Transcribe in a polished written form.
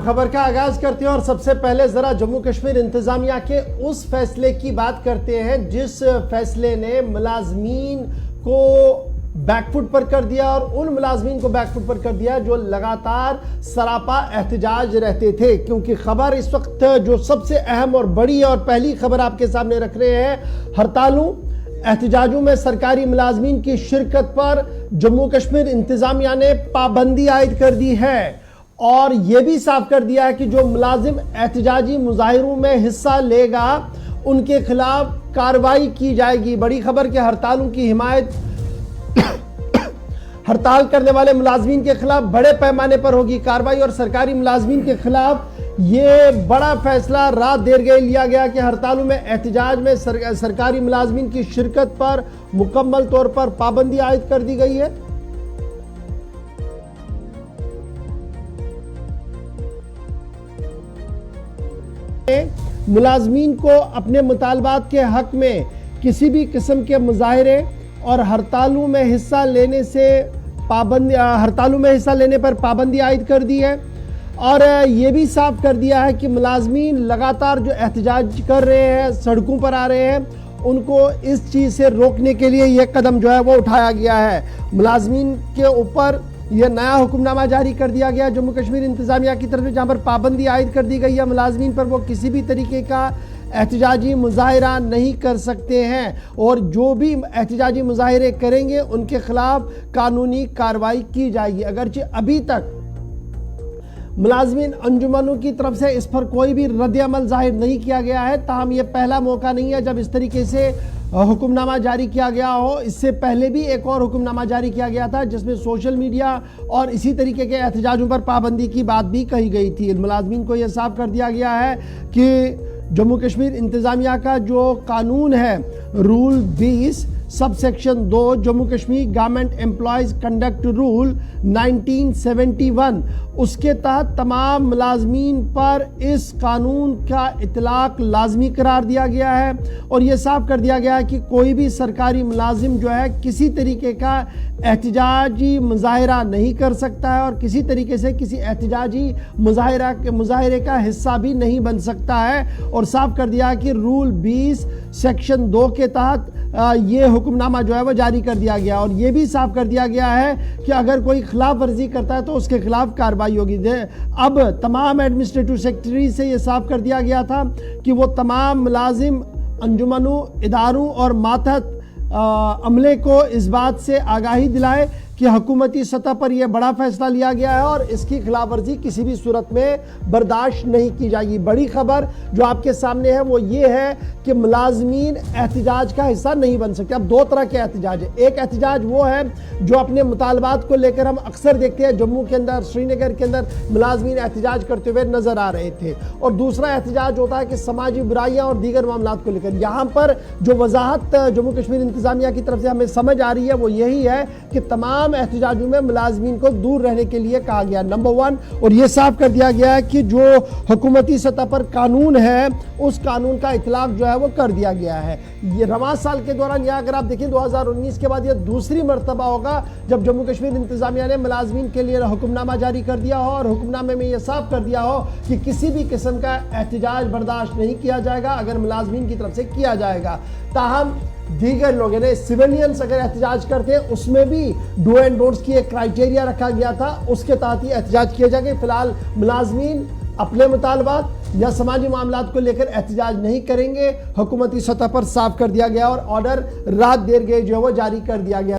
خبر کا آغاز کرتے ہیں اور سب سے پہلے ذرا جموں کشمیر انتظامیہ کے اس فیصلے کی بات کرتے ہیں جس فیصلے نے ملازمین کو بیک فٹ پر کر دیا، اور ان ملازمین کو بیک فٹ پر کر دیا جو لگاتار سراپا احتجاج رہتے تھے. کیونکہ خبر اس وقت جو سب سے اہم اور بڑی اور پہلی خبر آپ کے سامنے رکھ رہے ہیں، ہڑتالوں احتجاجوں میں سرکاری ملازمین کی شرکت پر جموں کشمیر انتظامیہ نے پابندی عائد کر دی ہے، اور یہ بھی صاف کر دیا ہے کہ جو ملازم احتجاجی مظاہروں میں حصہ لے گا ان کے خلاف کارروائی کی جائے گی. بڑی خبر کہ ہڑتالوں کی حمایت ہڑتال کرنے والے ملازمین کے خلاف بڑے پیمانے پر ہوگی کارروائی، اور سرکاری ملازمین کے خلاف یہ بڑا فیصلہ رات دیر گئے لیا گیا کہ ہڑتالوں میں احتجاج میں سرکاری ملازمین کی شرکت پر مکمل طور پر پابندی عائد کر دی گئی ہے. ملازمین کو اپنے مطالبات کے حق میں کسی بھی قسم کے مظاہرے اور ہڑتالوں میں حصہ لینے پر پابندی عائد کر دی ہے، اور یہ بھی صاف کر دیا ہے کہ ملازمین لگاتار جو احتجاج کر رہے ہیں، سڑکوں پر آ رہے ہیں، ان کو اس چیز سے روکنے کے لیے یہ قدم جو ہے وہ اٹھایا گیا ہے. ملازمین کے اوپر یہ نیا حکم نامہ جاری کر دیا گیا جموں کشمیر انتظامیہ کی طرف سے، جہاں پر پابندی عائد کر دی گئی ہے ملازمین پر، وہ کسی بھی طریقے کا احتجاجی مظاہرہ نہیں کر سکتے ہیں، اور جو بھی احتجاجی مظاہرے کریں گے ان کے خلاف قانونی کارروائی کی جائے گی. اگرچہ ابھی تک ملازمین انجمنوں کی طرف سے اس پر کوئی بھی رد عمل ظاہر نہیں کیا گیا ہے، تاہم یہ پہلا موقع نہیں ہے جب اس طریقے سے حکم نامہ جاری کیا گیا ہو. اس سے پہلے بھی ایک اور حکم نامہ جاری کیا گیا تھا جس میں سوشل میڈیا اور اسی طریقے کے احتجاجوں پر پابندی کی بات بھی کہی گئی تھی. ملازمین کو یہ صاف کر دیا گیا ہے کہ جموں کشمیر انتظامیہ کا جو قانون ہے، rule 20 subsection 2 Jammu Kashmir government employees conduct rule 1971، اس کے تحت تمام ملازمین پر اس قانون کا اطلاق لازمی قرار دیا گیا ہے، اور یہ صاف کر دیا گیا ہے کہ کوئی بھی سرکاری ملازم جو ہے کسی طریقے کا احتجاجی مظاہرہ نہیں کر سکتا ہے، اور کسی طریقے سے کسی احتجاجی مظاہرے کا حصہ بھی نہیں بن سکتا ہے. اور صاف کر دیا کہ رول 20 سیکشن 2 کے تحت یہ حکم نامہ جو ہے وہ جاری کر دیا گیا، اور یہ بھی صاف کر دیا گیا ہے کہ اگر کوئی خلاف ورزی کرتا ہے تو اس کے خلاف کارروائی ہوگی. اب تمام ایڈمنسٹریٹو سیکرٹری سے یہ صاف کر دیا گیا تھا کہ وہ تمام ملازم انجمنوں، اداروں اور ماتحت عملے کو اس بات سے آگاہی دلائے کہ حکومتی سطح پر یہ بڑا فیصلہ لیا گیا ہے اور اس کی خلاف ورزی کسی بھی صورت میں برداشت نہیں کی جائے گی. بڑی خبر جو آپ کے سامنے ہے وہ یہ ہے کہ ملازمین احتجاج کا حصہ نہیں بن سکتے. اب دو طرح کے احتجاج ہے. ایک احتجاج وہ ہے جو اپنے مطالبات کو لے کر ہم اکثر دیکھتے ہیں جموں کے اندر، سری نگر کے اندر ملازمین احتجاج کرتے ہوئے نظر آ رہے تھے، اور دوسرا احتجاج ہوتا ہے کہ سماجی برائیاں اور دیگر معاملات کو لے کر. یہاں پر جو وضاحت جموں کشمیر انتظامیہ کی طرف سے ہمیں سمجھ آ رہی ہے وہ یہی ہے کہ تمام احتجاجوں میں ملازمین کو دور رہنے کے لیے کہا گیا، نمبر 1. اور یہ صاف کر دیا گیا ہے کہ جو حکومتی سطح پر قانون ہے اس قانون کا اطلاق جو ہے وہ کر دیا گیا ہے. یہ رواں سال کے دوران، یا اگر آپ دیکھیں 2019 کے بعد یہ دوسری مرتبہ ہوگا جب جموں کشمیر انتظامیہ نے ملازمین کے لیے حکم نامہ جاری کر دیا ہو، اور حکم نامے میں یہ صاف کر دیا ہو کہ کسی بھی قسم کا احتجاج برداشت نہیں کیا جائے گا اگر ملازمین کی طرف سے کیا جائے گا. تاہم دیگر لوگ یعنی سیویلینز اگر احتجاج کرتے ہیں اس میں بھی ڈو اینڈ ڈونٹس کی ایک کرائیٹیریا رکھا گیا تھا، اس کے تحت ہی احتجاج کیے جائیں گے. فی الحال ملازمین اپنے مطالبات یا سماجی معاملات کو لے کر احتجاج نہیں کریں گے. حکومتی سطح پر صاف کر دیا گیا اور آرڈر رات دیر گئے جو ہے وہ جاری کر دیا گیا.